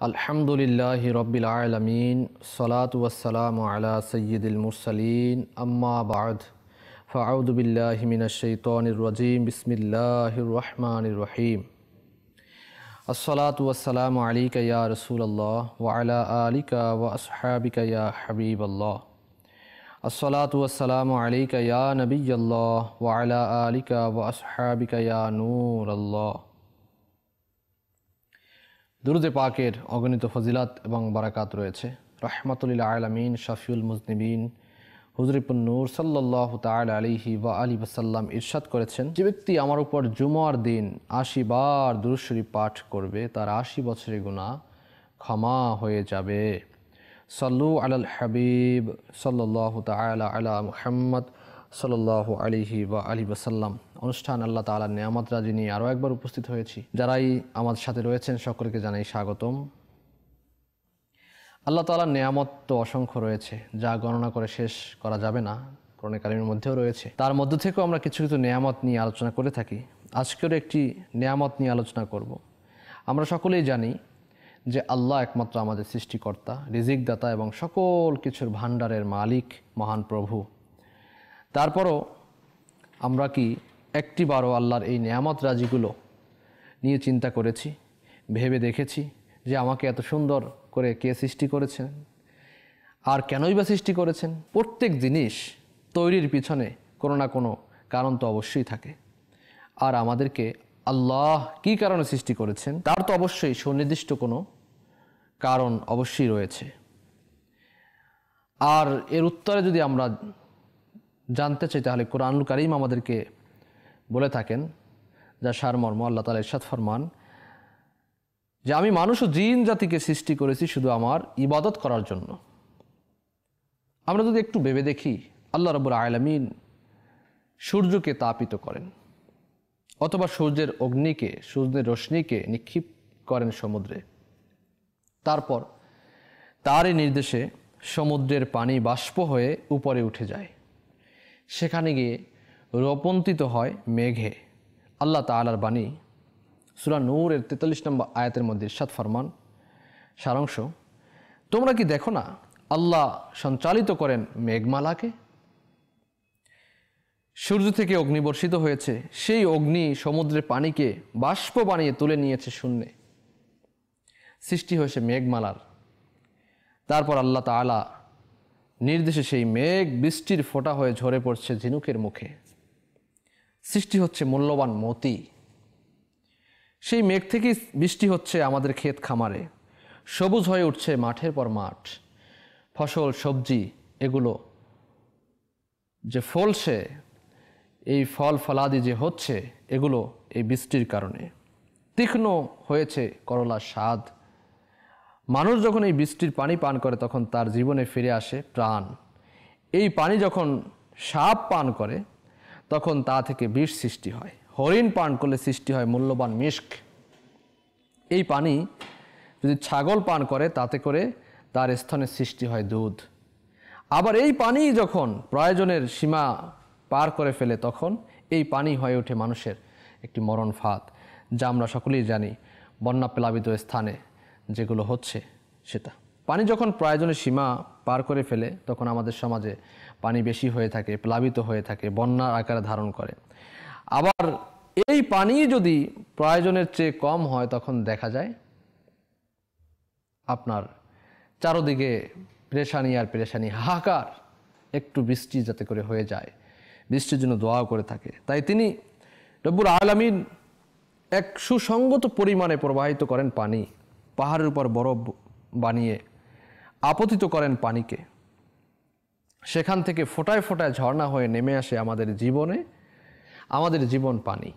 আলহামদুলিল্লাহি রব্বিল আলামিন সলাতু ওয়াসসালামু আলা সাইয়্যিদিল মুরসালিন আম্মা বা'দ ফাআউযু বিল্লাহি মিনাশ শাইতানির রাজীম বিসমিল্লাহির রহমানির রহিম আসসালাতু ওয়াসসালামু আলাইকা ইয়া রাসূলুল্লাহ ওয়া আলা আলিকা ওয়া আসহাবিকা ইয়া হাবিবাল্লাহ আসসালাতু ওয়াসসালামু আলাইকা ইয়া নাবিয়াল্লাহ ওয়া আলা আলিকা ওয়া আসহাবিকা ইয়া নূরাল্লাহ। দুরুদে পাকের অগণিত ফজিলাত এবং বারাকাত রয়েছে। রাহমাতুল আলামিন শাফিউল মুজনিবিন হুজুরিপুন নূর সাল্লাল্লাহু তাআলা আলাইহি ওয়া আলিহি ওয়াসাল্লাম ইরশাদ করেছেন, যে ব্যক্তি আমার উপর জুমার দিন ৮০ বার দুরূদ শরীফ পাঠ করবে তার ৮০ বছরের গুনাহ ক্ষমা হয়ে যাবে। সাল্লু আলাল হাবিব সাল্লাল্লাহু তাআলা আলা মুহাম্মদ সাল্লাল্লাহু আলাইহি ওয়া আলিহি ওয়াসাল্লাম। অনুষ্ঠান আল্লাহ তাআলার নিয়ামত রাজি নিয়ে আরও একবার উপস্থিত হয়েছি। যারাই আমাদের সাথে রয়েছেন সকলকে জানাই স্বাগতম। আল্লাহ তাআলার নিয়ামত তো অসংখ্য রয়েছে, যা গণনা করে শেষ করা যাবে না। কোরআনে কারীমের মধ্যেও রয়েছে। তার মধ্য থেকেও আমরা কিছু কিছু নিয়ামত নিয়ে আলোচনা করে থাকি। আজকের একটি নিয়ামত নিয়ে আলোচনা করব। আমরা সকলেই জানি যে আল্লাহ একমাত্র আমাদের সৃষ্টিকর্তা, রিজিক দাতা এবং সকল কিছুর ভাণ্ডারের মালিক, মহান প্রভু। তারপরও আমরা কি একটিবারও আল্লাহর এই নিয়ামত রাজিগুলো নিয়ে চিন্তা করেছি, ভেবে দেখেছি যে আমাকে এত সুন্দর করে কে সৃষ্টি করেছেন আর কেনই বা সৃষ্টি করেছেন? প্রত্যেক জিনিস তৈরির পিছনে কোনো না কোনো কারণ তো অবশ্যই থাকে। আর আমাদেরকে আল্লাহ কী কারণে সৃষ্টি করেছেন তার তো অবশ্যই সুনির্দিষ্ট কোনো কারণ অবশ্যই রয়েছে। আর এর উত্তরে যদি আমরা জানতে চাই তাহলে কোরআনুল কারীম আমাদেরকে বলে থাকেন, যা সারমর্ম আল্লাহ তাআলা ইরশাদ ফরমান যে আমি মানুষ ও জিন জাতিকে সৃষ্টি করেছি শুধু আমার ইবাদত করার জন্য। আমরা যদি একটু ভেবে দেখি, আল্লাহ রাব্বুল আলামিন সূর্যকে তাপিত করেন অথবা সূর্যের অগ্নিকে, সূর্যের রশ্মিকে নিক্ষেপ করেন সমুদ্রে। তারপর তারই নির্দেশে সমুদ্রের পানি বাষ্প হয়ে উপরে উঠে যায়, সেখানে গিয়ে রূপান্তরিত হয় মেঘে। আল্লাহ তাআলার বাণী সূরা নূরের ৪৩ নম্বর আয়াতের মধ্যে ইরশাদ ফরমান, সারাংশ, তোমরা কি দেখো না আল্লাহ সঞ্চালিত করেন মেঘমালাকে? সূর্য থেকে অগ্নি বর্ষিত হয়েছে, সেই অগ্নি সমুদ্রের পানিকে বাষ্প বানিয়ে তুলে নিয়েছে শূন্যে। সৃষ্টি হয়েছে মেঘমালার। তারপর আল্লাহ তাআলা নির্দেশে সেই মেঘ বৃষ্টির ফোঁটা হয়ে ঝরে পড়ছে ঝিনুকের মুখে। সৃষ্টি হচ্ছে মূল্যবান মতি। সেই মেঘ থেকেই বৃষ্টি হচ্ছে আমাদের ক্ষেত খামারে, সবুজ হয়ে উঠছে মাঠের পর মাঠ। ফসল সবজি এগুলো যে ফলছে, এই ফল ফলাদি যে হচ্ছে, এগুলো এই বৃষ্টির কারণে। তীক্ষ্ণ হয়েছে করলার স্বাদ। মানুষ যখন এই বৃষ্টির পানি পান করে তখন তার জীবনে ফিরে আসে প্রাণ। এই পানি যখন সাপ পান করে তখন তা থেকে বিষ সৃষ্টি হয়। হরিণ পান করলে সৃষ্টি হয় মূল্যবান মিস্ক। এই পানি যদি ছাগল পান করে তাতে করে তার স্তনে সৃষ্টি হয় দুধ। আবার এই পানি যখন প্রয়োজনের সীমা পার করে ফেলে তখন এই পানি হয়ে ওঠে মানুষের একটি মরণ ফাঁদ, যা আমরা সকলেই জানি বন্যা প্লাবিত স্থানে যেগুলো হচ্ছে সেটা। পানি যখন প্রয়োজনের সীমা পার করে ফেলে তখন আমাদের সমাজে পানি বেশি হয়ে থাকে, প্লাবিত হয়ে থাকে, বন্যার আকারে ধারণ করে। আবার এই পানি যদি প্রয়োজনের চেয়ে কম হয় তখন দেখা যায় আপনার চারদিকে পেরেশানি আর পেরেশানি, হাহাকার। একটু বৃষ্টি যাতে করে হয়ে যায়, বৃষ্টির জন্য দোয়া করে থাকে। তাই তিনি রব্বুল আলামিন এক সুসংগত পরিমাণে প্রবাহিত করেন পানি, পাহাড়ের উপর বরফ বানিয়ে আপতিত করেন পানিকে। সেখান থেকে ফোঁটায় ফোঁটায় ঝর্ণা হয়ে নেমে আসে আমাদের জীবনে, আমাদের জীবন পানি।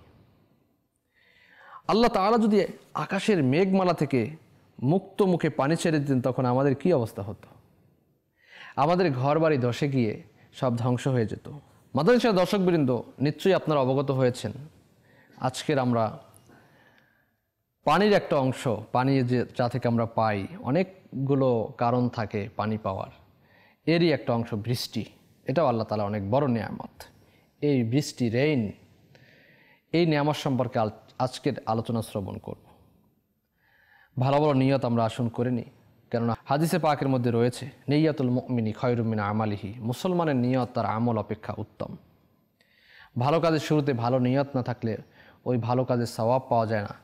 আল্লাহ তাআলা যদি আকাশের মেঘমালা থেকে মুক্ত মুখে পানি ছেড়ে দিতেন তখন আমাদের কি অবস্থা হতো? আমাদের ঘর বাড়ি ধসে গিয়ে সব ধ্বংস হয়ে যেত। মাদানী দর্শকবৃন্দ, নিশ্চয়ই আপনারা অবগত হয়েছেন আজকের আমরা পানির একটা অংশ, পানি যা থেকে আমরা পাই, অনেকগুলো কারণ থাকে পানি পাওয়ার। এরই একটা অংশ বৃষ্টি। এটাও আল্লাহ তাআলা অনেক বড় নিয়ামত। এই বৃষ্টি, রেইন, এই নিয়ামত সম্পর্কে আজকের আলোচনা শ্রবণ করব। ভালো ভালো নিয়ত আমরা আসুন করে নিই, কেননা হাদিসে পাকের মধ্যে রয়েছে নিয়াতুল মুমিনি খায়রুম মিন আমালিহি, মুসলমানের নিয়ত তার আমল অপেক্ষা উত্তম। ভালো কাজের শুরুতে ভালো নিয়ত না থাকলে ওই ভালো কাজের সওয়াব পাওয়া যায় না,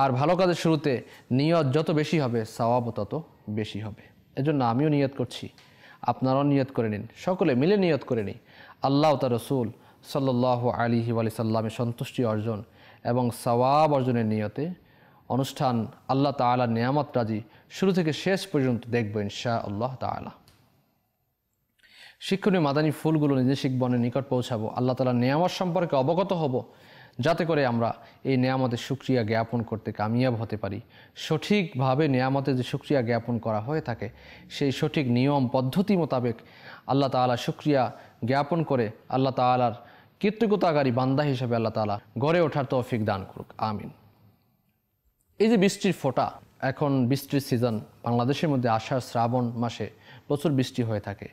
আর ভালো কাজের শুরুতে নিয়ত যত বেশি হবে সওয়াবও তত বেশি হবে। এজন্য আমিও নিয়ত করছি, আপনারাও নিয়ত করে নিন, সকলে মিলে নিয়ত করে নিই আল্লাহ তার রসুল সাল্লাল্লাহু আলাইহি ওয়া সাল্লামের সন্তুষ্টি অর্জন এবং সওয়াব অর্জনের নিয়তে অনুষ্ঠান আল্লাহ তাআলার নিয়ামত রাজি শুরু থেকে শেষ পর্যন্ত দেখব ইনশাআল্লাহ তাআলা। শিক্ষণীয় মাদানী ফুলগুলো নিজে শিখবনের নিকট পৌঁছাবো, আল্লাহ তাআলার নিয়ামত সম্পর্কে অবগত হব, যাতে করে আমরা এই নিয়ামতের শুকরিয়া জ্ঞাপন করতে কামিয়াব হতে পারি। সঠিকভাবে নিয়ামতের যে শুকরিয়া জ্ঞাপন করা হয়ে থাকে সেই সঠিক নিয়ম পদ্ধতি মোতাবেক আল্লাহ তাআলা শুকরিয়া জ্ঞাপন করে আল্লাহ তাআলার কৃতজ্ঞতাকারী বান্দা হিসেবে আল্লাহ তাআলা গড়ে ওঠার তৌফিক দান করুক, আমিন। এই যে বৃষ্টির ফোঁটা, এখন বৃষ্টির সিজন, বাংলাদেশের মধ্যে আষাঢ় শ্রাবণ মাসে প্রচুর বৃষ্টি হয়ে থাকে,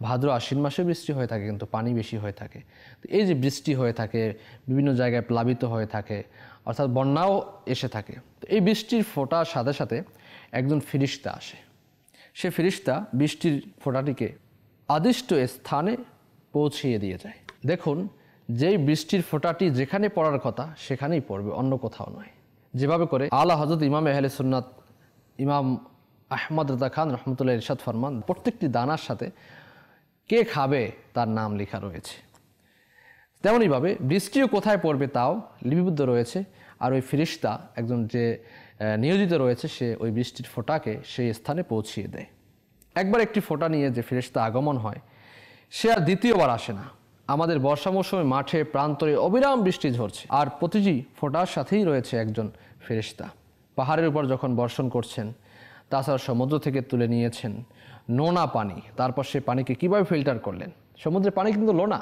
ভাদ্র আশ্বিন মাসে বৃষ্টি হয়ে থাকে কিন্তু পানি বেশি হয়ে থাকে। তো এই যে বৃষ্টি হয়ে থাকে, বিভিন্ন জায়গায় প্লাবিত হয়ে থাকে, অর্থাৎ বন্যাও এসে থাকে। তো এই বৃষ্টির ফোঁটার সাথে সাথে একজন ফিরিস্তা আসে, সে ফিরিস্তা বৃষ্টির ফোঁটাটিকে আদিষ্ট স্থানে পৌঁছিয়ে দিয়ে যায়। দেখুন, যেই বৃষ্টির ফোঁটাটি যেখানে পড়ার কথা সেখানেই পড়বে, অন্য কোথাও নয়। যেভাবে করে আলা হযরত ইমাম আহলে সুন্নাত ইমাম আহমদ রেজা খান রহমতুল্লাহ ইরশাদ ফরমান, প্রত্যেকটি দানার সাথে কে খাবে তার নাম লেখা রয়েছে। তেমনইভাবে বৃষ্টিও কোথায় পড়বে তাও লিপিবদ্ধ রয়েছে, আর ওই ফিরিস্তা একজন যে নিয়োজিত রয়েছে সে ওই বৃষ্টির ফোঁটাকে সেই স্থানে পৌঁছিয়ে দেয়। একবার একটি ফোঁটা নিয়ে যে ফিরিস্তা আগমন হয় সে আর দ্বিতীয়বার আসে না। আমাদের বর্ষা মৌসুমে মাঠে প্রান্তরে অবিরাম বৃষ্টি ঝরছে, আর প্রতিটি ফোঁটার সাথেই রয়েছে একজন ফেরেশতা। পাহাড়ের উপর যখন বর্ষণ করছেন, তাছাড়া সমুদ্র থেকে তুলে নিয়েছেন নোনা পানি, তারপর সে পানিকে কীভাবে ফিল্টার করলেন। সমুদ্রের পানি কিন্তু লোনা,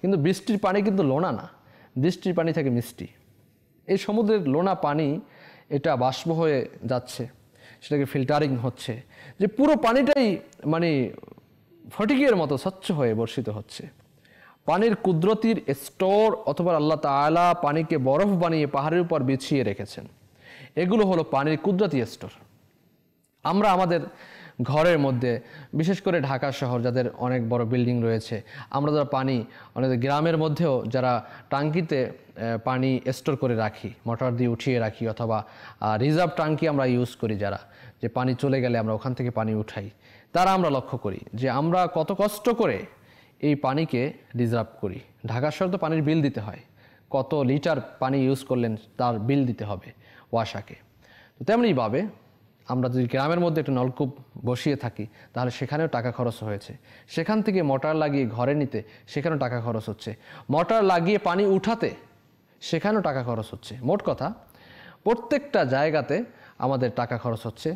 কিন্তু বৃষ্টির পানি কিন্তু লোনা না, বৃষ্টির পানি থেকে মিষ্টি। এই সমুদ্রের লোনা পানি এটা বাষ্প হয়ে যাচ্ছে, সেটাকে ফিল্টারিং হচ্ছে, যে পুরো পানিটাই মানে ফটিকের মতো স্বচ্ছ হয়ে বর্ষিত হচ্ছে। পানির কুদরতির স্টোর, অথবা আল্লাহ তাআলা পানিকে বরফ বানিয়ে পাহাড়ের উপর বিছিয়ে রেখেছেন। এগুলো হলো পানির কুদরতি স্টোর। আমরা আমাদের ঘরের মধ্যে, বিশেষ করে ঢাকা শহর যাদের অনেক বড় বিল্ডিং রয়েছে, আমরা যারা পানি অনেক গ্রামের মধ্যেও যারা টাঙ্কিতে পানি স্টোর করে রাখি, মোটর দিয়ে উঠিয়ে রাখি, অথবা রিজার্ভ টাঙ্কি আমরা ইউজ করি, যারা যে পানি চলে গেলে আমরা ওখান থেকে পানি উঠাই, তারা আমরা লক্ষ্য করি যে আমরা কত কষ্ট করে এই পানিকে রিজার্ভ করি। ঢাকা শহরে তো পানির বিল দিতে হয়, কত লিটার পানি ইউজ করলেন তার বিল দিতে হবে ওয়াসাকে। তো তেমনিভাবে আমরা যদি গ্রামের মধ্যে একটা নলকূপ বসিয়ে থাকি তাহলে সেখানেও টাকা খরচ হয়েছে, সেখান থেকে মোটর লাগিয়ে ঘরে নিতে সেখানেও টাকা খরচ হচ্ছে, মোটর লাগিয়ে পানি উঠাতে সেখানেও টাকা খরচ হচ্ছে। মোট কথা প্রত্যেকটা জায়গাতে আমাদের টাকা খরচ হচ্ছে,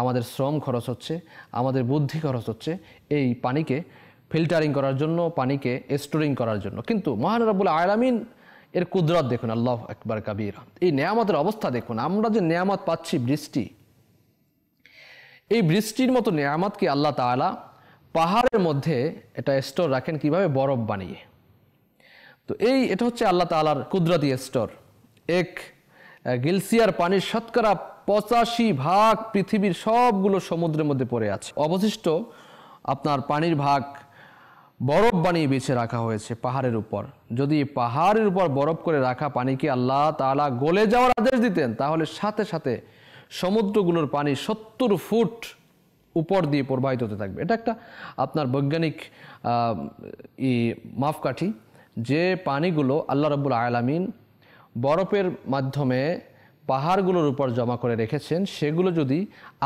আমাদের শ্রম খরচ হচ্ছে, আমাদের বুদ্ধি খরচ হচ্ছে এই পানিকে ফিল্টারিং করার জন্য, পানিকে স্টোরিং করার জন্য। কিন্তু মহান রব্বুল আলামিন এর কুদরত দেখুন, আল্লাহু আকবার কাবীরা। এই নেয়ামতের অবস্থা দেখুন, আমরা যে নেয়ামত পাচ্ছি বৃষ্টি, এই বৃষ্টির মতো নেয়ামতকে আল্লাহ তাআলা পাহাড়ের মধ্যে এটা স্টোর রাখেন কিভাবে, বরফ বানিয়ে। তো এটা হচ্ছে আল্লাহ তাআলার কুদরতি স্টোর। এক গ্লেসিয়ার পানির শতকরা 85% পৃথিবীর সবগুলো সমুদ্রের মধ্যে পড়ে আছে, অবশিষ্ট আপনার পানির ভাগ বরফ বানিয়ে বেছে রাখা হয়েছে পাহাড়ের উপর। যদি পাহাড়ের উপর বরফ করে রাখা পানিকে আল্লাহ তাআলা গলে যাওয়ার আদেশ দিতেন তাহলে সাথে সাথে সমুদ্রগুলোর পানি 70 ফুট উপর দিয়ে প্রবাহিত হতে থাকবে। এটা একটা আপনার বৈজ্ঞানিক মাপকাঠি, যে পানিগুলো আল্লাহ রাব্বুল আলামিন বরফের মাধ্যমে পাহাড়গুলোর উপর জমা করে রেখেছেন, সেগুলো যদি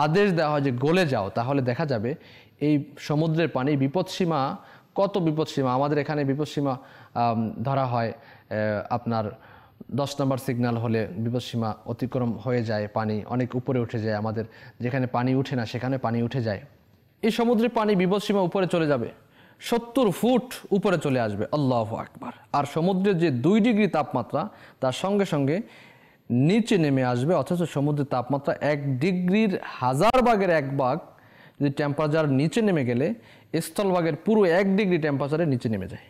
আদেশ দেওয়া হয় যে গলে যাও, তাহলে দেখা যাবে এই সমুদ্রের পানি বিপদসীমা, কত বিপদসীমা। আমাদের এখানে বিপদসীমা ধরা হয় আপনার 10 নম্বর সিগন্যাল হলে বিপদসীমা অতিক্রম হয়ে যায়, পানি অনেক উপরে উঠে যায়, আমাদের যেখানে পানি উঠে না সেখানে পানি উঠে যায়। এই সমুদ্রের পানি বিপদসীমা উপরে চলে যাবে, 70 ফুট উপরে চলে আসবে, আল্লাহু আকবার। আর সমুদ্রের যে 2 ডিগ্রি তাপমাত্রা তার সঙ্গে সঙ্গে নিচে নেমে আসবে, অথচ সমুদ্রের তাপমাত্রা 1 ডিগ্রির 1000 ভাগের 1 ভাগ যদি টেম্পারেচার নিচে নেমে গেলে স্থলভাগের পুরো 1 ডিগ্রি টেম্পারেচারের নিচে নেমে যায়।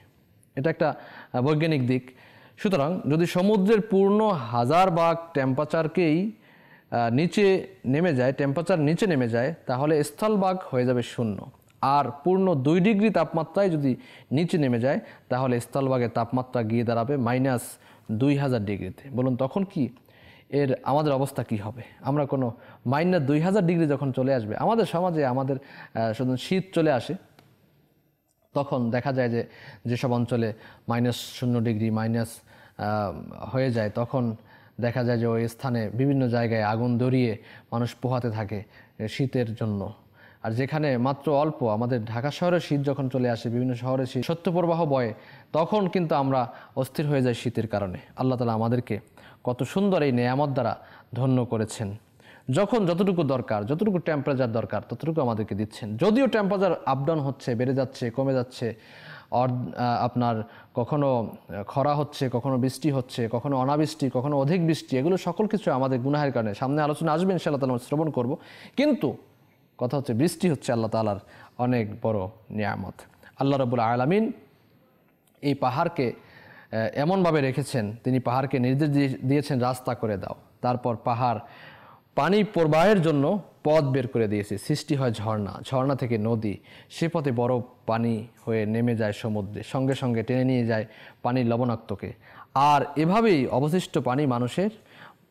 এটা একটা বৈজ্ঞানিক দিক। সুতরাং যদি সমুদ্রের পূর্ণ 1000 ভাগ টেম্পারেচারকেই নিচে নেমে যায়, টেম্পারেচার নিচে নেমে যায়, তাহলে স্থলভাগ হয়ে যাবে শূন্য। আর পূর্ণ 2 ডিগ্রি তাপমাত্রায় যদি নিচে নেমে যায় তাহলে স্থলভাগের তাপমাত্রা গিয়ে দাঁড়াবে -2000 ডিগ্রিতে। বলুন তখন কি আমাদের অবস্থা কি হবে? আমরা কোনো -2000 ডিগ্রি যখন চলে আসবে আমাদের সমাজে, আমাদের শুধু শীত চলে আসে, তখন দেখা যায় যে যেসব অঞ্চলে -0 ডিগ্রি হয়ে যায়, তখন দেখা যায় যে ওই স্থানে বিভিন্ন জায়গায় আগুন ধরিয়ে মানুষ পোহাতে থাকে শীতের জন্য। আর যেখানে মাত্র অল্প, আমাদের ঢাকা শহরে শীত যখন চলে আসে, বিভিন্ন শহরে শীত শৈত্যপ্রবাহ বয়, তখন কিন্তু আমরা অস্থির হয়ে যাই শীতের কারণে। আল্লাহ তাআলা আমাদেরকে কত সুন্দর এই নেয়ামত দ্বারা ধন্য করেছেন। যখন যতটুকু দরকার, যতটুকু টেম্পারেচার দরকার ততটুকু আমাদেরকে দিচ্ছেন। যদিও টেম্পারেচার আপ ডাউন হচ্ছে, বেড়ে যাচ্ছে, কমে যাচ্ছে, আপনার কখনো খরা হচ্ছে, কখনো বৃষ্টি হচ্ছে, কখনো অনাবৃষ্টি, কখনো অধিক বৃষ্টি, এগুলো সকল কিছু আমাদের গুনাহের কারণে। সামনে আলোচনা আসবে ইনশাআল্লাহ তাআলা, শ্রবণ করব। কিন্তু কথা হচ্ছে বৃষ্টি হচ্ছে আল্লাহ তাআলার অনেক বড় নিয়ামত। আল্লাহ রাব্বুল আলামিন এই পাহাড়কে এমনভাবে রেখেছেন, তিনি পাহাড়কে নির্দেশ দিয়েছেন রাস্তা করে দাও। তারপর পাহাড় পানি প্রবাহের জন্য পথ বের করে দিয়েছে, সৃষ্টি হয় ঝর্ণা, ঝর্ণা থেকে নদী, সে পথে বরফ পানি হয়ে নেমে যায় সমুদ্রে, সঙ্গে সঙ্গে টেনে নিয়ে যায় পানির লবণাক্তকে। আর এভাবেই অবশিষ্ট পানি মানুষের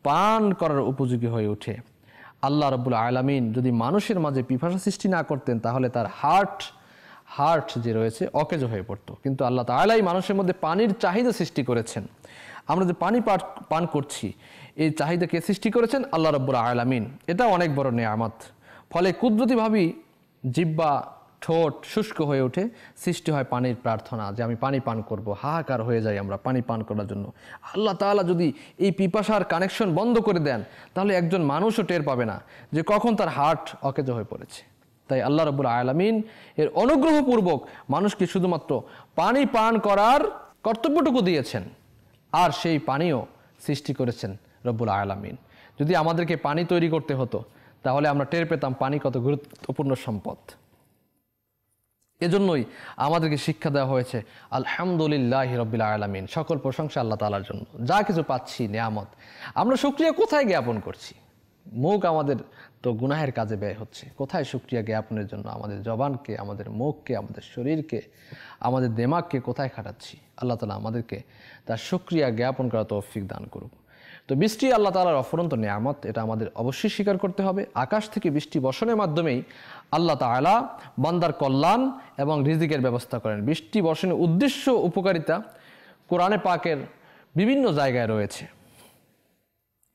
পান করার উপযোগী হয়ে ওঠে। আল্লাহ রাব্বুল আলামিন যদি মানুষের মাঝে পিপাসা সৃষ্টি না করতেন তাহলে তার হার্ট যে রয়েছে অকেজ হয়ে পড়তো। কিন্তু আল্লাহ তাআলাই মানুষের মধ্যে পানির চাহিদা সৃষ্টি করেছেন। আমরা যে পানি পান করছি, এই চাহিদা কে সৃষ্টি করেছেন? আল্লাহ রাব্বুল আলামিন। এটা অনেক বড় নেয়ামত। ফলে কুদরতিভাবেই জিহ্বা, ঠোঁট শুষ্ক হয়ে ওঠে, সৃষ্টি হয় পানির প্রার্থনা, যে আমি পানি পান করব। হাহাকার হয়ে যাই আমরা পানি পান করার জন্য। আল্লাহ তাআলা যদি এই পিপাসার কানেকশন বন্ধ করে দেন তাহলে একজন মানুষও টের পাবে না যে কখন তার হার্ট অকেজ হয়ে পড়েছে। তাই আল্লাহ রাব্বুল আলামিন এর অনুগ্রহপূর্বক মানুষকে শুধুমাত্র পানি পান করার কর্তব্যটুকু দিয়েছেন, আর সেই পানিও সৃষ্টি করেছেন রব্বুল আলামিন। যদি আমাদেরকে পানি তৈরি করতে হতো তাহলে আমরা টের পেতাম পানি কত গুরুত্বপূর্ণ সম্পদ। এজন্যই আমাদেরকে শিক্ষা দেওয়া হয়েছে আলহামদুলিল্লাহি রাব্বিল আলামিন, সকল প্রশংসা আল্লাহ তাআলার জন্য। যা কিছু পাচ্ছি নেয়ামত, আমরা শুকরিয়া কোথায় জ্ঞাপন করছি? মুখ আমাদের তো গুনাহের কাজে ব্যয় হচ্ছে। কোথায় শুকরিয়া জ্ঞাপনের জন্য আমাদের জবানকে, আমাদের মুখকে, আমাদের শরীরকে, আমাদের দিমাগকে কোথায় খাটাচ্ছি? আল্লাহ তাআলা আমাদেরকে তার শুকরিয়া জ্ঞাপন করার তৌফিক দান করুক। তো বৃষ্টি আল্লাহ তাআলার অফুরন্ত নিয়ামত, এটা আমাদের অবশ্যই স্বীকার করতে হবে। আকাশ থেকে বৃষ্টি বর্ষণের মাধ্যমেই আল্লাহ তাআলা বান্দার কল্যাণ এবং রিজিকের ব্যবস্থা করেন। বৃষ্টি বর্ষণের উদ্দেশ্য, উপকারিতা কোরআনে পাকের বিভিন্ন জায়গায় রয়েছে।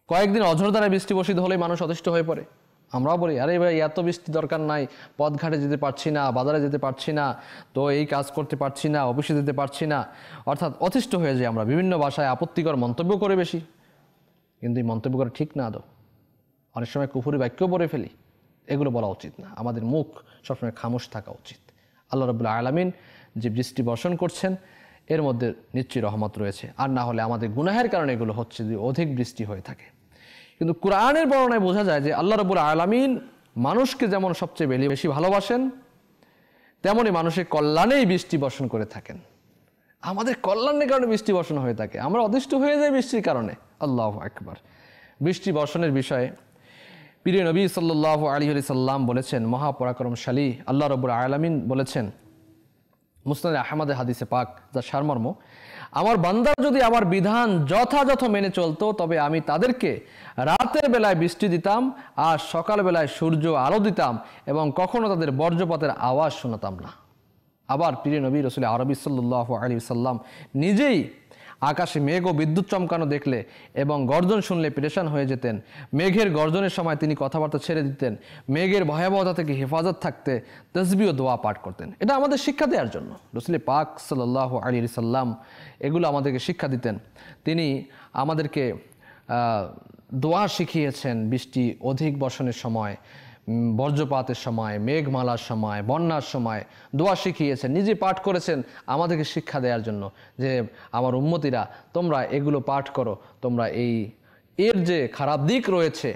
কয়েকদিন অঝোর দ্বারা বৃষ্টি বর্ষিত হলেই মানুষ অতিষ্ঠ হয়ে পড়ে। আমরাও বলি, আরে ভাই এত বৃষ্টি দরকার নাই, পথঘাটে যেতে পারছি না, বাজারে যেতে পারছি না, তো এই কাজ করতে পারছি না, অফিসে যেতে পারছি না, অর্থাৎ অতিষ্ঠ হয়ে যাই আমরা। বিভিন্ন ভাষায় আপত্তিকর মন্তব্য করে বেশি, কিন্তু এই মন্তব্য করা ঠিক না। অনেক সময় কুফরি বাক্য বলে ফেলি, এগুলো বলা উচিত না। আমাদের মুখ সবসময় খামোশ থাকা উচিত। আল্লাহ রাব্বুল আলামিন যে বৃষ্টি বর্ষণ করছেন এর মধ্যে নিশ্চয়ই রহমত রয়েছে, আর না হলে আমাদের গুনাহের কারণে এগুলো হচ্ছে যদি অধিক বৃষ্টি হয়ে থাকে। কিন্তু কোরআনের বর্ণনায় বোঝা যায় যে আল্লাহ রাব্বুল আলামিন মানুষকে যেমন সবচেয়ে বেশি ভালোবাসেন, তেমনই মানুষের কল্যাণেই বৃষ্টি বর্ষণ করে থাকেন। আমাদের কল্যাণের কারণে বৃষ্টি বর্ষণ হয়ে থাকে, আমরা অদৃষ্ট হয়ে যাই বৃষ্টির কারণে। আল্লাহু আকবার। বৃষ্টি বর্ষণের বিষয়ে প্রিয় নবী সাল্লাল্লাহু আলাইহি ওয়াসাল্লাম বলেছেন, মহাপরাক্রমশালী আল্লাহ রাব্বুল আলামিন বলেছেন মুসনাদ আহমদের হাদিসে পাক, যার সারমর্ম, আমার বান্দা যদি আমার বিধান যথাযথ মেনে চলতো তবে আমি তাদেরকে রাতের বেলায় বৃষ্টি দিতাম আর সকালবেলায় সূর্য আলো দিতাম এবং কখনো তাদের বজ্রপাতের আওয়াজ শোনাতাম না। আবার প্রিয় নবী রাসূল আরবি সাল্লাল্লাহু আলাইহি ওয়াসাল্লাম নিজেই আকাশে মেঘ ও বিদ্যুৎ চমকানো দেখলে এবং গর্জন শুনলে পেরেশান হয়ে যেতেন। মেঘের গর্জনের সময় তিনি কথাবার্তা ছেড়ে দিতেন। মেঘের ভয়াবহতা থেকে হেফাজত থাকতে তাসবিহ ও দোয়া পাঠ করতেন। এটা আমাদের শিক্ষা দেওয়ার জন্য রাসূল পাক সাল্লাল্লাহু আলাইহি ওয়াসাল্লাম এগুলো আমাদেরকে শিক্ষা দিতেন। তিনি আমাদেরকে দোয়া শিখিয়েছেন বৃষ্টি অধিক বর্ষণের সময়, বজ্রপাতের সময়, মেঘমালার সময়, বন্যার সময় দোয়া শিখিয়েছেন, নিজে পাঠ করেছেন আমাদেরকে শিক্ষা দেওয়ার জন্য যে আমার উম্মতিরা তোমরা এগুলো পাঠ করো, তোমরা এর যে খারাপ দিক রয়েছে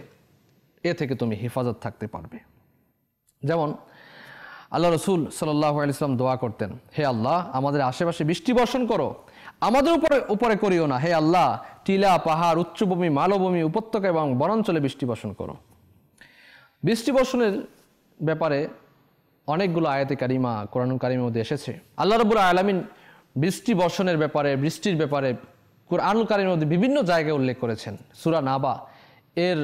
এ থেকে তুমি হেফাজত থাকতে পারবে। যেমন আল্লাহ রসুল সাল্লাল্লাহু আলাইহি ওয়াসাল্লাম দোয়া করতেন, হে আল্লাহ আমাদের আশেপাশে বৃষ্টি বর্ষণ করো আমাদের উপরে উপরে করিও না, হে আল্লাহ, টিলা, পাহাড়, উচ্চভূমি, মালভূমি, উপত্যকা এবং বনাঞ্চলে বৃষ্টি বর্ষণ করো। বৃষ্টি বর্ষণের ব্যাপারে অনেকগুলো আয়াতে কারিমা কোরআনুল কারিমের মধ্যে এসেছে। আল্লাহ রাব্বুল আলামিন বৃষ্টি বর্ষণের ব্যাপারে, বৃষ্টির ব্যাপারে কোরআনুল কারিমের মধ্যে বিভিন্ন জায়গায় উল্লেখ করেছেন। সূরা নাবা এর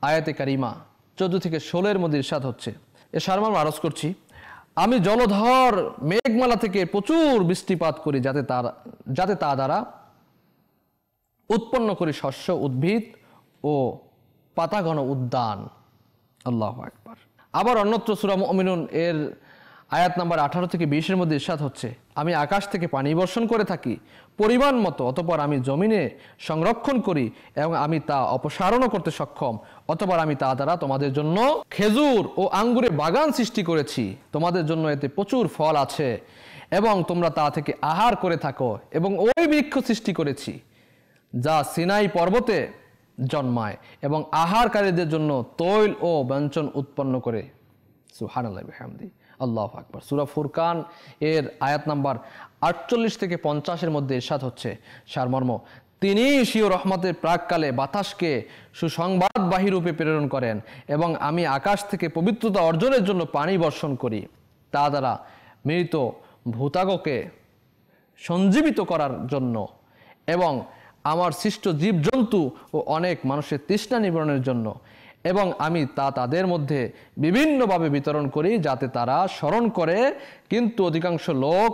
আয়াতে কারিমা 14 থেকে 16 মধ্যে ইরশাদ হচ্ছে, এ সারমর্ম আরজ করছি, আমি জলধর মেঘমালা থেকে প্রচুর বৃষ্টিপাত করি, যাতে তা দ্বারা উৎপন্ন করি শস্য, উদ্ভিদ ও পাতাঘন উদ্যান। আল্লাহু আকবার। আবার অন্যত্র সূরা মুমিনুন এর আয়াত নাম্বার 18 থেকে 20 মধ্যে ইরশাদ হচ্ছে, আমি আকাশ থেকে পানি বর্ষণ করে থাকি পরিমাণ মতো, অতঃপর আমি জমিনে সংরক্ষণ করি এবং আমি তা অপসারণও করতে সক্ষম। অতঃপর আমি তা দ্বারা তোমাদের জন্য খেজুর ও আঙ্গুরের বাগান সৃষ্টি করেছি, তোমাদের জন্য এতে প্রচুর ফল আছে এবং তোমরা তা থেকে আহার করে থাকো। এবং ওই বৃক্ষ সৃষ্টি করেছি যা সিনাই পর্বতে জন্মায় এবং আহারকারীদের জন্য তৈল ও ব্যঞ্জন উৎপন্ন করে। সুবহানাল্লাহি ওয়া বিহামদিহি, আল্লাহু আকবার। সূরা ফুরকান এর আয়াত নাম্বার 48 থেকে 50 মধ্যে ইরশাদ হচ্ছে সারমর্ম, তিনি স্বীয় রহমতের প্রাককালে বাতাসকে সুসংবাদবাহী রূপে প্রেরণ করেন এবং আমি আকাশ থেকে পবিত্রতা অর্জনের জন্য পানি বর্ষণ করি, তা দ্বারা মৃত ভূতাগকে সঞ্জীবিত করার জন্য এবং আমার সৃষ্ট জীবজন্তু ও অনেক মানুষের তৃষ্ণা নিবারণের জন্য, এবং আমি তা তাদের মধ্যে বিভিন্নভাবে বিতরণ করি যাতে তারা স্মরণ করে, কিন্তু অধিকাংশ লোক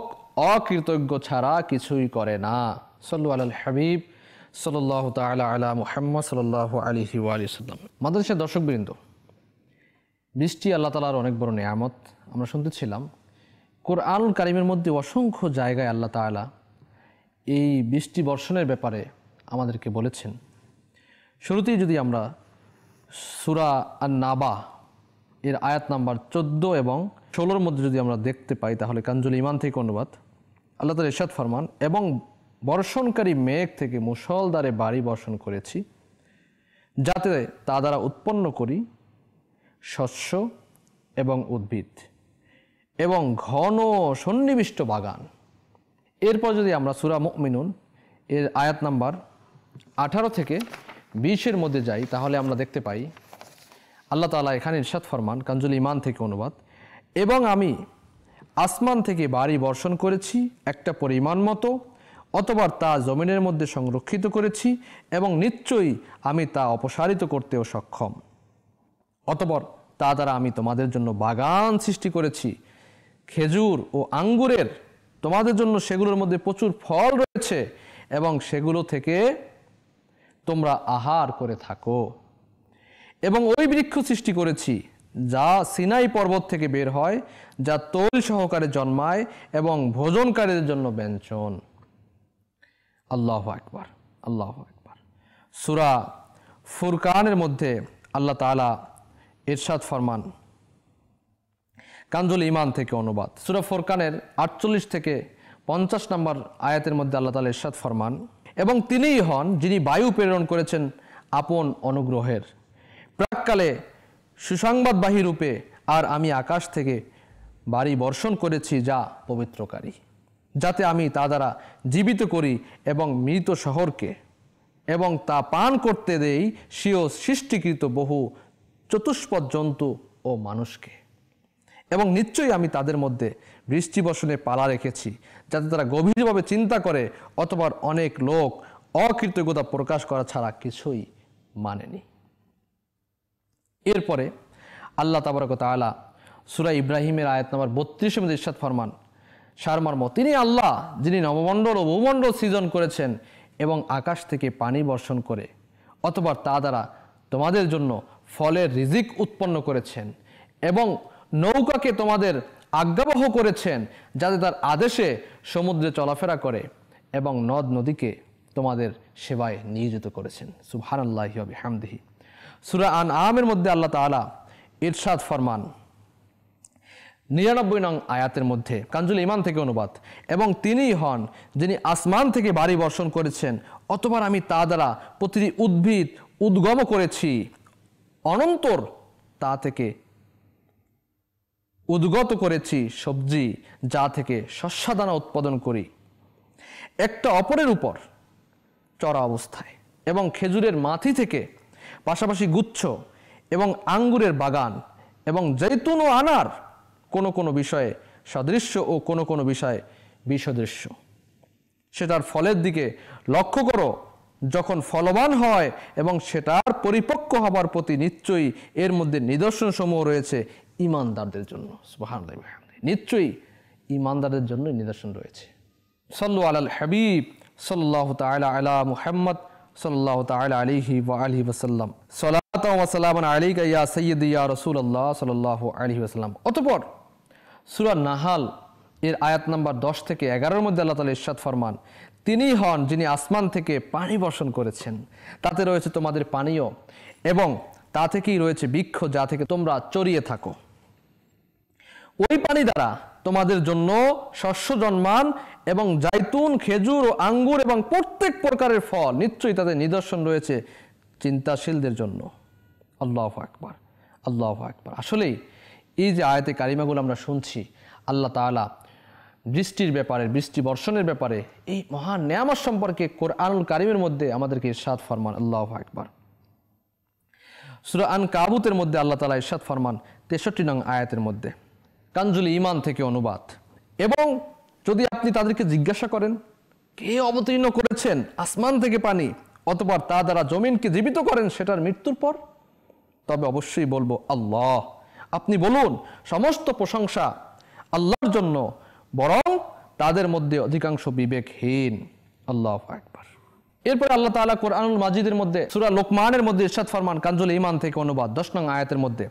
অকৃতজ্ঞ ছাড়া কিছুই করে না। সাল্লু আলাল হাবিব সাল্লাল্লাহু তাআলা আলা মুহাম্মদ সাল্লাল্লাহু আলাইহি ওয়া সাল্লাম। মাদ্রাসার দর্শকবৃন্দ, বৃষ্টি আল্লাহ তাআলার অনেক বড় নিয়ামত। আমরা শুনতেছিলাম কোরআনুল কারীমের মধ্যে অসংখ্য জায়গায় আল্লাহ তাআলা এই বৃষ্টি বর্ষণের ব্যাপারে আমাদেরকে বলেছেন। শুরুতেই যদি আমরা সূরা আন-নাবা এর আয়াত নাম্বার 14 এবং 16 মধ্যে যদি আমরা দেখতে পাই, তাহলে কানজুল ঈমান থেকে অনুবাদ, আল্লাহ তাআলা ইরশাদ ফরমান, এবং বর্ষণকারী মেঘ থেকে মুষলধারে বাড়ি বর্ষণ করেছি, যাতে তা দ্বারা উৎপন্ন করি শস্য এবং উদ্ভিদ এবং ঘন সন্নিবিষ্ট বাগান। এরপর যদি আমরা সূরা মুমিনুন এর আয়াত নাম্বার 18 থেকে 20 মধ্যে যাই, তাহলে আমরা দেখতে পাই আল্লাহ তাআলা এখানে ইরশাদ ফরমান, কানজুল ঈমান থেকে অনুবাদ, এবং আমি আসমান থেকে বাড়ি বর্ষণ করেছি একটা পরিমাণ মতো, অতঃপর তা জমিনের মধ্যে সংরক্ষিত করেছি এবং নিশ্চয়ই আমি তা অপসারিত করতেও সক্ষম। অতঃপর তা দ্বারা আমি তোমাদের জন্য বাগান সৃষ্টি করেছি খেজুর ও আঙ্গুরের, তোমাদের জন্য সেগুলোর মধ্যে প্রচুর ফল রয়েছে এবং সেগুলো থেকে তোমরা আহার করে থাকো। এবং ওই বৃক্ষ সৃষ্টি করেছি যা সিনাই পর্বত থেকে বের হয়, যা তৈল সহকারে জন্মায় এবং ভোজনকারীদের জন্য ব্যঞ্জন। আল্লাহু আকবার, আল্লাহু আকবার। সূরা ফুরকানের মধ্যে আল্লাহ তাআলা ইরশাদ ফরমান, কানজুল ঈমান থেকে অনুবাদ, সূরা ফুরকানের 48 থেকে 50 নম্বর আয়াতের মধ্যে আল্লাহ তাআলা ইরশাদ ফরমান, এবং তিনিই হন যিনি বায়ু প্রেরণ করেছেন আপন অনুগ্রহের প্রাককালে সুসংবাদবাহী রূপে, আর আমি আকাশ থেকে বাড়ি বর্ষণ করেছি যা পবিত্রকারী, যাতে আমি তা দ্বারা জীবিত করি এবং মৃত শহরকে, এবং তা পান করতে দেই স্বীয় সৃষ্টিকৃত বহু চতুষ্পদ জন্তু ও মানুষকে। এবং নিশ্চয়ই আমি তাদের মধ্যে বৃষ্টি বর্ষণে পালা রেখেছি, যাতে তারা গভীরভাবে চিন্তা করে, অতঃপর অনেক লোক অকৃতজ্ঞতা প্রকাশ করা ছাড়া কিছুই মানেনি। এরপরে আল্লাহ তাবারক ওয়া তাআলা সূরা ইব্রাহিমের আয়াত নম্বর 32 মধ্যে ইরশাদ ফরমান, সারমর্ম, তিনি আল্লাহ যিনি নবমণ্ডল ও ভূমণ্ডল সৃজন করেছেন এবং আকাশ থেকে পানি বর্ষণ করে, অতঃপর তা দ্বারা তোমাদের জন্য ফলের রিজিক উৎপন্ন করেছেন এবং নৌকাকে তোমাদের আজ্ঞাবহ করেছেন, যাতে তার আদেশে সমুদ্রে চলাফেরা করে, এবং নদ নদীকে তোমাদের সেবায় নিয়োজিত করেছেন। সুবহানাল্লাহি ওয়া বিহামদিহি। সূরা আনআমের মধ্যে আল্লাহ তাআলা ইরশাদ ফরমান 99 নং আয়াতের মধ্যে, কানজুল ঈমান থেকে অনুবাদ, এবং তিনিই হন যিনি আসমান থেকে বাড়ি বর্ষণ করেছেন, অতঃপর আমি তা দ্বারা প্রতিটি উদ্ভিদ উদ্গম করেছি, অনন্তর তা থেকে উদ্গত করেছি সবজি, যা থেকে শস্যদানা উৎপাদন করি, একটা অপরের উপর চড়া অবস্থায়, এবং খেজুরের মাথি থেকে পাশাপাশি গুচ্ছ এবং আঙ্গুরের বাগান এবং জৈতুন ও আনার কোনো কোনো বিষয়ে সদৃশ্য ও কোনো কোনো বিষয়ে বিসদৃশ্য। সেটার ফলের দিকে লক্ষ্য করো যখন ফলবান হয়, এবং সেটার পরিপক্ক হবার প্রতি নিশ্চয়ই এর মধ্যে নিদর্শন সমূহ রয়েছে ঈমানদারদের জন্য। সুবহানাল্লাহ, নিশ্চয়ই ঈমানদারদের জন্য নিদর্শন রয়েছে। সাল্লু আলাল হাবিব সাল্লাল্লাহু তাআলা আলা মুহাম্মদ সাল্লাল্লাহু তাআলা আলাইহি ওয়া আলিহি ওয়াসাল্লাম। সালাতু ওয়া সালামুন আলাইকা ইয়া সাইয়্যিদি ইয়া রাসূলুল্লাহ সাল্লাল্লাহু আলাইহি ওয়াসাল্লাম। অতঃপর সূরা নাহাল এর আয়াত নাম্বার 10 থেকে 11 মধ্যে আল্লাহ তাআলা ইরশাদ ফরমান, তিনি হন যিনি আসমান থেকে পানি বর্ষণ করেছেন, তাতে রয়েছে তোমাদের পানীয় এবং তা থেকেই রয়েছে বৃক্ষ যা থেকে তোমরা চরিয়ে থাকো। ওই পানি দ্বারা তোমাদের জন্য শস্য জন্মান এবং জাইতুন, খেজুর ও আঙ্গুর এবং প্রত্যেক প্রকারের ফল, নিশ্চয়ই তাদের নিদর্শন রয়েছে চিন্তাশীলদের জন্য। আল্লাহু আকবার, আল্লাহু আকবার। আসলেই এই যে আয়াতে কারিমাগুলো আমরা শুনছি, আল্লাহ তাআলা বৃষ্টির ব্যাপারে, বৃষ্টি বর্ষণের ব্যাপারে, এই মহান নেয়ামত সম্পর্কে কোরআনুল কারিমের মধ্যে আমাদেরকে ইরশাদ ফরমান। আল্লাহু আকবার। সূরা আনকাবুতের মধ্যে আল্লাহ তাআলা ইরশাদ ফরমান 63 নং আয়াতের মধ্যে, কানজুল ঈমান থেকে অনুবাদ, এবং যদি আপনি তাদেরকে জিজ্ঞাসা করেন কে অবতীর্ণ করেছেন আসমান থেকে পানি, অতঃপর তা দ্বারা জমিনকে জীবিত করেন সেটার মৃত্যুর পর, তবে অবশ্যই বলবো আল্লাহ। আপনি বলুন সমস্ত প্রশংসা আল্লাহর জন্য, বরং তাদের মধ্যে অধিকাংশ বিবেকহীন। আল্লাহু আকবার। এরপরে আল্লাহ তাআলা কোরআনুল মাজিদের মধ্যে সূরা লোকমানের মধ্যে ইরশাদ ফরমান, কানজুল ঈমান থেকে অনুবাদ 10 নং আয়াতের মধ্যে,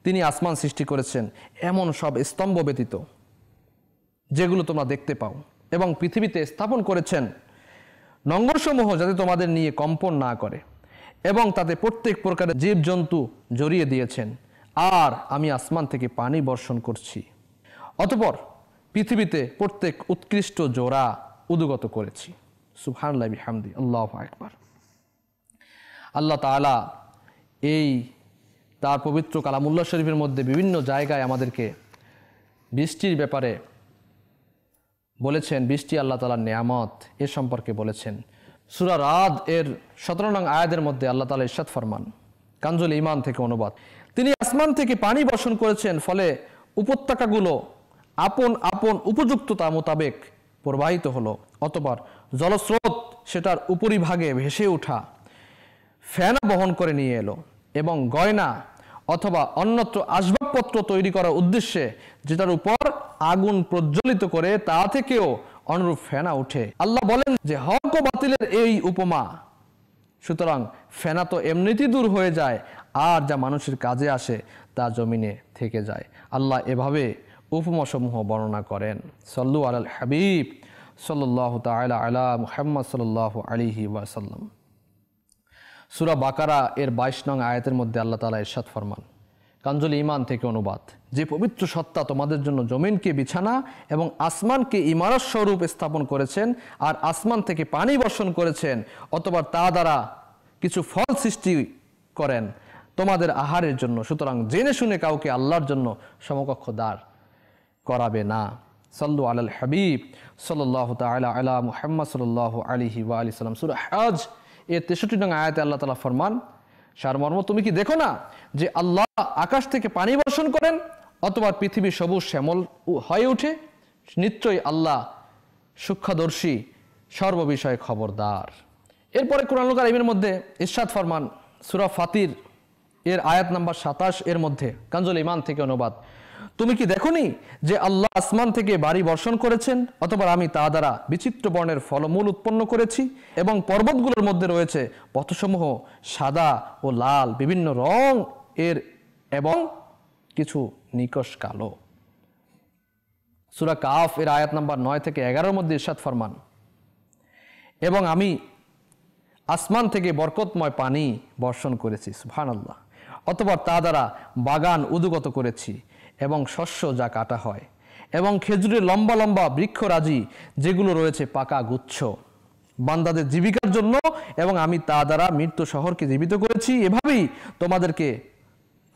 তিনি আসমান সৃষ্টি করেছেন এমন সব স্তম্ভ ব্যতীত যেগুলো তোমরা দেখতে পাও, এবং পৃথিবীতে স্থাপন করেছেন নঙ্গরসমূহ যাতে তোমাদের নিয়ে কম্পন না করে, এবং তাতে প্রত্যেক প্রকারের জীবজন্তু জড়িয়ে দিয়েছেন। আর আমি আসমান থেকে পানি বর্ষণ করছি, অতঃপর পৃথিবীতে প্রত্যেক উৎকৃষ্ট জোড়া উদ্গত করেছি। সুবহানাল্লাহি বিহামদি, আল্লাহু আকবার। আল্লাহ তাআলা এই তার পবিত্র কালামুল্লাহ শরীফের মধ্যে বিভিন্ন জায়গায় আমাদেরকে বৃষ্টির ব্যাপারে বলেছেন, বৃষ্টি আল্লাহ তাআলার নিয়ামত এ সম্পর্কে বলেছেন। সূরা রাদ এর 17 নং আয়াতের মধ্যে আল্লাহ তাআলা ইরশাদ ফরমান, কানজুল ঈমান থেকে অনুবাদ, তিনি আসমান থেকে পানি বর্ষণ করেছেন, ফলে উপত্যকাগুলো আপন আপন উপযুক্ততা মোতাবেক প্রবাহিত হলো। অতঃপর জলস্রোত সেটার উপরিভাগে ভেসে ওঠা ফেনা বহন করে নিয়ে এলো, এবং গয়না অথবা অন্যত্র আসবাবপত্র তৈরি করার উদ্দেশ্যে যেটার উপর আগুন প্রজ্বলিত করে তা থেকেও অনুরূপ ফেনা উঠে। আল্লাহ বলেন যে হক ও বাতিলের এই উপমা, সুতরাং ফেনা তো এমনিতেই দূর হয়ে যায়, আর যা মানুষের কাজে আসে তা জমিনে থেকে যায়। আল্লাহ এভাবে উপমাসমূহ বর্ণনা করেন। সাল্লু আলাল হাবিব সাল্লাল্লাহু তাআলা আলা মুহাম্মদ সাল্লাল্লাহু আলাইহি ওয়াসাল্লাম। সূরা বাকারা এর 22 নং আয়াতের মধ্যে আল্লাহ তাআলা ইরশাদ ফরমান, কানজুল ঈমান থেকে অনুবাদ, যে পবিত্র সত্তা তোমাদের জন্য জমিনকে বিছানা এবং আসমানকে ইমারত স্বরূপ স্থাপন করেছেন, আর আসমান থেকে পানি বর্ষণ করেছেন, অতঃপর তা দ্বারা কিছু ফল সৃষ্টি করেন তোমাদের আহারের জন্য। সুতরাং জেনে শুনে কাউকে আল্লাহর জন্য সমকক্ষ দাঁড় করাবে না। সাল্লু আলাল হাবিব সাল্লাল্লাহু তাআলা আলা মুহাম্মদ সাল্লাল্লাহু আলাইহি ওয়া আলিহি সাল্লাম। সূরা হজ এর 63 নং আয়াতে আল্লাহ তাআলা ফরমান, সারমর্ম, তুমি কি দেখো না যে আল্লাহ আকাশ থেকে পানি বর্ষণ করেন, অথবা পৃথিবী সবুজ শ্যামল হয়ে ওঠে? নিশ্চয়ই আল্লাহ সূক্ষ্মদর্শী, সর্ববিষয়ে খবরদার। এরপরে কোরআনুল কারীমের মধ্যে ইরশাদ ফরমান, সূরা ফাতির এর আয়াত নাম্বার 27 এর মধ্যে, কানজুল ঈমান থেকে অনুবাদ, তুমি কি দেখোনি যে আল্লাহ আসমান থেকে বাড়ি বর্ষণ করেছেন, অথবা আমি তা দ্বারা বিচিত্র বর্ণের ফলমূল উৎপন্ন করেছি, এবং পর্বতগুলোর মধ্যে রয়েছে পথসমূহ সাদা ও লাল বিভিন্ন রং এর, এবং কিছু নিকষ কালো। সূরা কাফ এর আয়াত নাম্বার 9 থেকে 11 মধ্যে ইরশাদ ফরমান, এবং আমি আসমান থেকে বরকতময় পানি বর্ষণ করেছি, সুবহানাল্লাহ, অতঃপর তা দ্বারা বাগান উদ্গত করেছি এবং শস্য যা কাটা হয়, এবং খেজুরের লম্বা লম্বা বৃক্ষরাজি যেগুলো রয়েছে পাকা গুচ্ছ বান্দাদের জীবিকার জন্য, এবং আমি তা দ্বারা মৃত্যু শহরকে জীবিত করেছি। এভাবেই তোমাদেরকে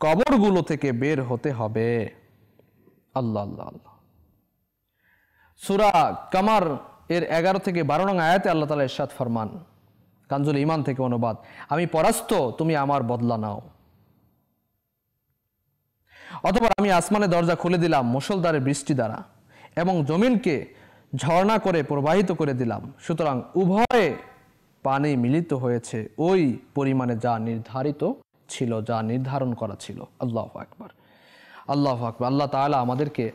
কবরগুলো থেকে বের হতে হবে। আল্লাহ আল্লাহ আল্লাহ। সূরা কামার এর 11 থেকে 12 নং আয়াতে আল্লাহ তাআলা ইরশাদ ফরমান, কানজুল ঈমান থেকে অনুবাদ, আমি পরাস্ত, তুমি আমার বদলা নাও। অতঃপর আমি আসমানের দরজা খুলে দিলাম মুষলধারে বৃষ্টি দ্বারা এবং জমিনকে ঝর্ণা করে প্রবাহিত করে দিলাম, সুতরাং উভয়ে পানি মিলিত হয়েছে ওই পরিমাণে যা নির্ধারিত ছিল, যা নির্ধারণ করা ছিল। আল্লাহু আকবার, আল্লাহু আকবার। আল্লাহ তাআলা আমাদেরকে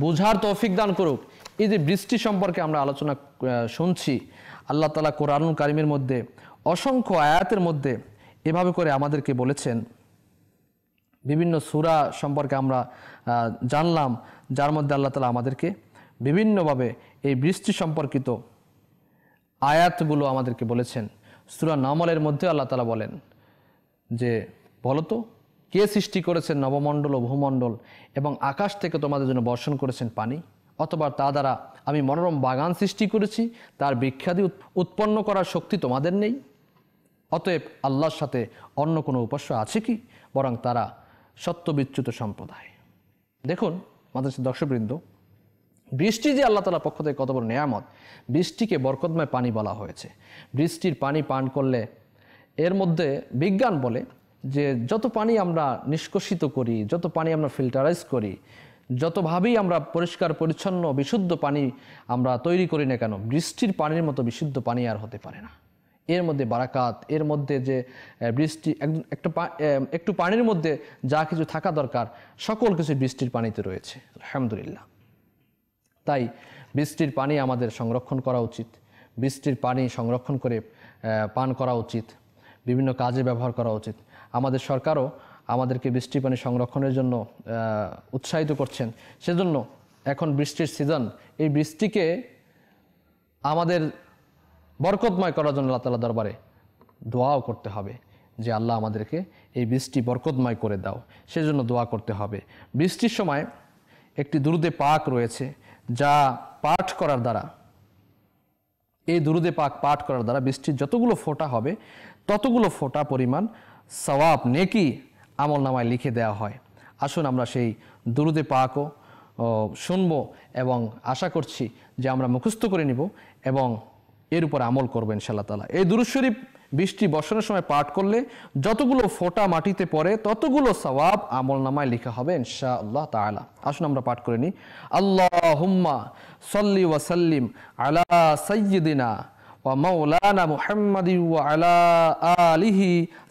বুঝার তৌফিক দান করুক। এই যে বৃষ্টি সম্পর্কে আমরা আলোচনা শুনছি, আল্লাহ তাআলা কোরআনুল কারীমের মধ্যে অসংখ্য আয়াতের মধ্যে এভাবে করে আমাদেরকে বলেছেন। বিভিন্ন সূরা সম্পর্কে আমরা জানলাম, যার মধ্যে আল্লাহ তাআলা আমাদেরকে বিভিন্নভাবে এই বৃষ্টি সম্পর্কিত আয়াতগুলো আমাদেরকে বলেছেন। সূরা নামলের মধ্যে আল্লাহ তাআলা বলেন যে, বলতো কে সৃষ্টি করেছেন নবমণ্ডল ও ভূমণ্ডল এবং আকাশ থেকে তোমাদের জন্য বর্ষণ করেছেন পানি, অথবা তা দ্বারা আমি মনোরম বাগান সৃষ্টি করেছি, তার বৃক্ষাদি উৎপন্ন করার শক্তি তোমাদের নেই। অতএব আল্লাহর সাথে অন্য কোনো উপাস্য আছে কি? বরং তারা সত্যবিচ্যুত সম্প্রদায়। দেখুন মাদ্রাসার দর্শকবৃন্দ, বৃষ্টি যে আল্লাহ তাআলার পক্ষ থেকে কত বড় নেয়ামত। বৃষ্টিকে বরকতময় পানি বলা হয়েছে। বৃষ্টির পানি পান করলে, এর মধ্যে বিজ্ঞান বলে যে যত পানি আমরা নিষ্কাশিত করি, যত পানি আমরা ফিল্টারাইজ করি, যতভাবেই আমরা পরিষ্কার পরিচ্ছন্ন বিশুদ্ধ পানি আমরা তৈরি করি না কেন, বৃষ্টির পানির মতো বিশুদ্ধ পানি আর হতে পারে না। এর মধ্যে বারাকাত, এর মধ্যে যে বৃষ্টি একটু পানির মধ্যে যা কিছু থাকা দরকার সকল কিছু বৃষ্টির পানিতে রয়েছে, আলহামদুলিল্লাহ। তাই বৃষ্টির পানি আমাদের সংরক্ষণ করা উচিত। বৃষ্টির পানি সংরক্ষণ করে পান করা উচিত, বিভিন্ন কাজে ব্যবহার করা উচিত। আমাদের সরকারও আমাদেরকে বৃষ্টির পানি সংরক্ষণের জন্য উৎসাহিত করছেন। সেজন্য এখন বৃষ্টির সিজন, এই বৃষ্টিকে আমাদের বরকতময় করার জন্য আল্লাহ তাআলার দরবারে দোয়াও করতে হবে যে আল্লাহ আমাদেরকে এই বৃষ্টি বরকতময় করে দাও, সেজন্য দোয়া করতে হবে। বৃষ্টির সময় একটি দুরূদে পাক রয়েছে, যা পাঠ করার দ্বারা, এই দুরূদে পাক পাঠ করার দ্বারা বৃষ্টির যতগুলো ফোঁটা হবে ততগুলো ফোঁটা পরিমাণ সওয়াব, নেকি আমলনামায় লিখে দেওয়া হয়। আসুন আমরা সেই দুরূদে পাকও শুনবো এবং আশা করছি যে আমরা মুখস্থ করে নিব এবং এর উপর আমল করবো ইনশাআল্লাহ তাআলা। এই দুরূদ শরীফ বৃষ্টি বর্ষণের সময় পাঠ করলে যতগুলো ফোঁটা মাটিতে পড়ে ততগুলো সওয়াব আমলনামায় লেখা হবে ইনশাআল্লাহ তাআলা। আসুন আমরা পাঠ করে নিই। আল্লাহুম্মা সাল্লি ওয়া সাল্লিম আলা সাইয়্যিদিনা ওয়া মাওলানা মুহাম্মাদিন ওয়া আলা আলিহি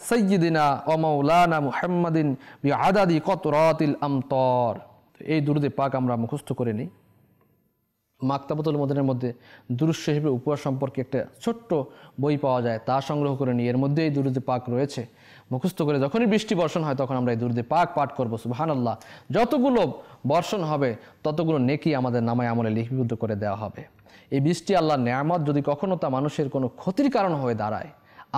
সাইয়্যিদিনা ওয়া মাওলানা মুহাম্মাদিন বিআদাদি কতরাতিল আমতার। এই দুরূদে পাক আমরা মুখস্থ করে নিই। মাকতাবাতুল মদিনার মধ্যে দুরূদ শরীফের উপহার সম্পর্কে একটা ছোট্ট বই পাওয়া যায়, তা সংগ্রহ করে নিই। এর মধ্যে এই দুরূদে পাক রয়েছে। মুখস্থ করে যখনই বৃষ্টি বর্ষণ হয় তখন আমরা এই দুরূদে পাক পাঠ করব। সুবহানাল্লাহ, যতগুলো বর্ষণ হবে ততগুলো নেকি আমাদের নামায় আমলে লিপিবদ্ধ করে দেওয়া হবে। এই বৃষ্টি আল্লাহর নেয়ামত, যদি কখনো তা মানুষের কোনো ক্ষতির কারণ হয়ে দাঁড়ায়,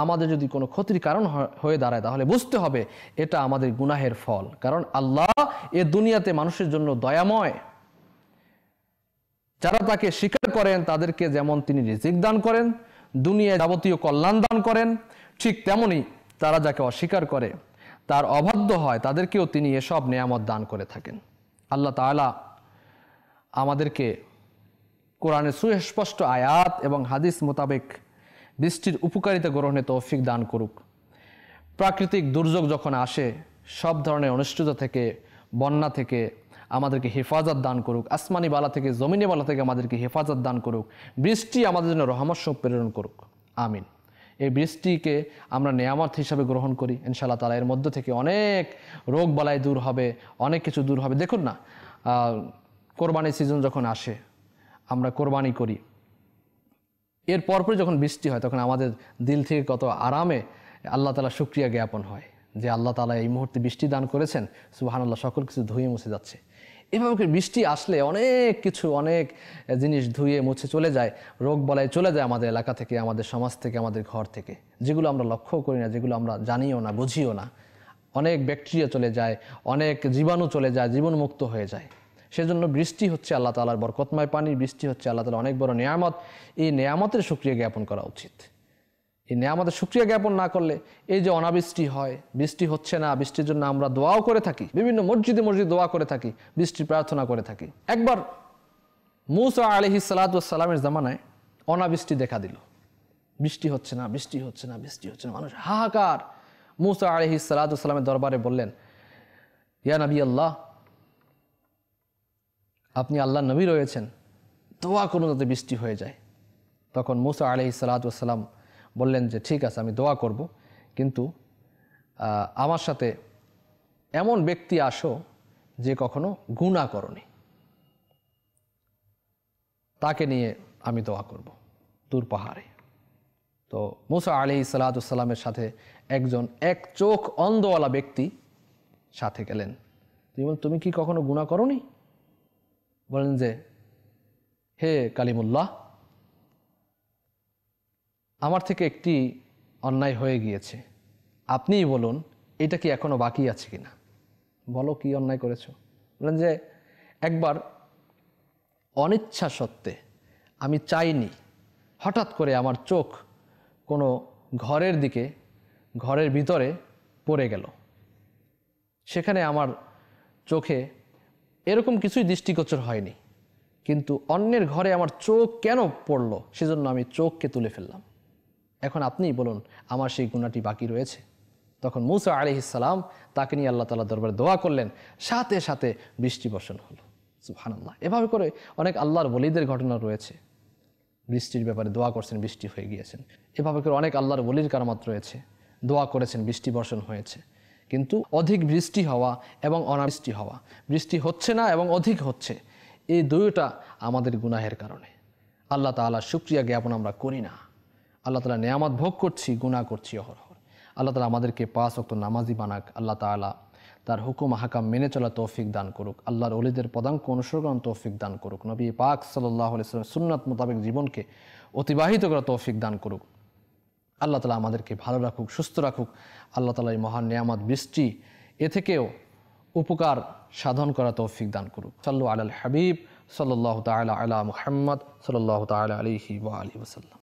আমাদের যদি কোনো ক্ষতির কারণ হয়ে দাঁড়ায়, তাহলে বুঝতে হবে এটা আমাদের গুনাহের ফল। কারণ আল্লাহ এ দুনিয়াতে মানুষের জন্য দয়াময়। যারা তাকে স্বীকার করেন তাদেরকে যেমন তিনি রিজিক দান করেন, দুনিয়ায় যাবতীয় কল্যাণ দান করেন, ঠিক তেমনি তারা যাকে অস্বীকার করে, তার অবাধ্য হয়, তাদেরকেও তিনি এসব নেয়ামত দান করে থাকেন। আল্লাহ তাআলা আমাদেরকে কোরআনের সুস্পষ্ট আয়াত এবং হাদিস মোতাবেক বৃষ্টির উপকারিতা গ্রহণে তৌফিক দান করুক। প্রাকৃতিক দুর্যোগ যখন আসে, সব ধরনের অনিষ্টতা থেকে, বন্যা থেকে আমাদেরকে হেফাজত দান করুক। আসমানি বালা থেকে, জমিনি বালা থেকে আমাদেরকে হেফাজত দান করুক। বৃষ্টি আমাদের জন্য রহমত প্রেরণ করুক, আমিন। এই বৃষ্টিকে আমরা নেয়ামত হিসাবে গ্রহণ করি ইনশাআল্লাহ তাআলা। এর মধ্য থেকে অনেক রোগ বালাই দূর হবে, অনেক কিছু দূর হবে। দেখুন না, কোরবানি সিজন যখন আসে, আমরা কোরবানি করি, এর পরপরই যখন বৃষ্টি হয় তখন আমাদের দিল থেকে কত আরামে আল্লাহ তাআলা শুকরিয়া জ্ঞাপন হয় যে আল্লাহ তাআলা এই মুহূর্তে বৃষ্টি দান করেছেন, সুবহানাল্লাহ, সকল কিছু ধুয়ে মুছে যাচ্ছে। এভাবে করে বৃষ্টি আসলে অনেক কিছু, অনেক জিনিস ধুয়ে মুছে চলে যায়, রোগ বালাই চলে যায় আমাদের এলাকা থেকে, আমাদের সমাজ থেকে, আমাদের ঘর থেকে, যেগুলো আমরা লক্ষ্যও করি না, যেগুলো আমরা জানিও না, বুঝিও না। অনেক ব্যাকটেরিয়া চলে যায়, অনেক জীবাণু চলে যায়, জীবাণুমুক্ত হয়ে যায়। সেজন্য বৃষ্টি হচ্ছে আল্লাহ তাআলার বরকতময় পানি, বৃষ্টি হচ্ছে আল্লাহ তাআলার অনেক বড় নেয়ামত। এই নেয়ামতের শুকরিয়া জ্ঞাপন করা উচিত। এই নেয়ামতের শুকরিয়া জ্ঞাপন না করলে, এই যে অনাবৃষ্টি হয়, বৃষ্টি হচ্ছে না, বৃষ্টির জন্য আমরা দোয়াও করে থাকি, বিভিন্ন মসজিদে দোয়া করে থাকি, বৃষ্টি প্রার্থনা করে থাকি। একবার মূসা আলাইহিস সালাতু ওয়াস সালামের জামানায় অনাবৃষ্টি দেখা দিল। বৃষ্টি হচ্ছে না, বৃষ্টি হচ্ছে না, বৃষ্টি হচ্ছে না, মানুষ হাহাকার। মুসা আলাইহিস সালাতু ওয়াস সালামের দরবারে বললেন, ইয়া নবী আল্লাহ, আপনি আল্লাহর নবী রয়েছেন, দোয়া করুন যাতে বৃষ্টি হয়ে যায়। তখন মুসা আলাইহিস সালাতু ওয়াস সালাম বললেন যে ঠিক আছে, আমি দোয়া করব, কিন্তু আমার সাথে এমন ব্যক্তি আসো যে কখনো গুনাহ করনি, তাকে নিয়ে আমি দোয়া করব দূর পাহাড়ে। তো মুসা আলাইহিস সালাতু ওয়াস সালামের সাথে একজন এক চোখ অন্ধওয়ালা ব্যক্তি সাথে গেলেন। তুমি কি কখনো গুনাহ করনি? বলেন যে, হে কালিমুল্লাহ, আমার থেকে একটি অন্যায় হয়ে গিয়েছে, আপনিই বলুন এটা কি এখনো বাকি আছে কিনা, বলো কি অন্যায় করেছো। বলেন যে, একবার অনিচ্ছা সত্ত্বে, আমি চাইনি, হঠাৎ করে আমার চোখ কোনো ঘরের দিকে, ঘরের ভিতরে পড়ে গেল। সেখানে আমার চোখে এরকম কিছুই দৃষ্টিগোচর হয়নি, কিন্তু অন্যের ঘরে আমার চোখ কেন পড়লো সেজন্য আমি চোখকে তুলে ফেললাম। এখন আপনিই বলুন আমার সেই গুনাহটি বাকি রয়েছে? তখন মুসা আলাইহিস সালাম তাকে নিয়ে আল্লাহ তাআলার দরবারে দোয়া করলেন, সাথে সাথে বৃষ্টি বর্ষণ হলো। সুবহানাল্লাহ। এভাবে করে অনেক আল্লাহর ওলিদের ঘটনা রয়েছে, বৃষ্টির ব্যাপারে দোয়া করছেন, বৃষ্টি হয়ে গিয়েছেন। এভাবে করে অনেক আল্লাহর ওলির কারামাত রয়েছে, দোয়া করেছেন, বৃষ্টি বর্ষণ হয়েছে। কিন্তু অধিক বৃষ্টি হওয়া এবং অনাবৃষ্টি হওয়া, বৃষ্টি হচ্ছে না এবং অধিক হচ্ছে, এই দুইটা আমাদের গুনাহের কারণে। আল্লাহ তাআলার শুকরিয়া জ্ঞাপন আমরা করি না। আল্লাহ তাআলা নেয়ামত ভোগ করছি, গুনাহ করছি অহরহ। আল্লাহ তাআলা আমাদেরকে 5 ওয়াক্ত নামাজি বানাক। আল্লাহ তাআলা তার হুকুম হাকাম মেনে চলা তৌফিক দান করুক। আল্লাহর ওলিদের পদাঙ্ক অনুসরণ তৌফিক দান করুক। নবী পাক সাল্লাল্লাহু আলাইহি ওয়াসাল্লাম সুন্নাত মোতাবেক জীবনকে অতিবাহিত করা তৌফিক দান করুক। আল্লাহ তাআলা আমাদেরকে ভালো রাখুক, সুস্থ রাখুক। আল্লাহ তাআলা এই মহান নিয়ামত বৃষ্টি এ থেকেও উপকার সাধন করা তৌফিক দান করুক। সাল্লু আলাল হাবিব সাল্লাল্লাহু তাআলা আলা মুহাম্মদ সাল্লাল্লাহু তাআলা আলাইহি ওয়া আলিহি ওয়াসাল্লাম।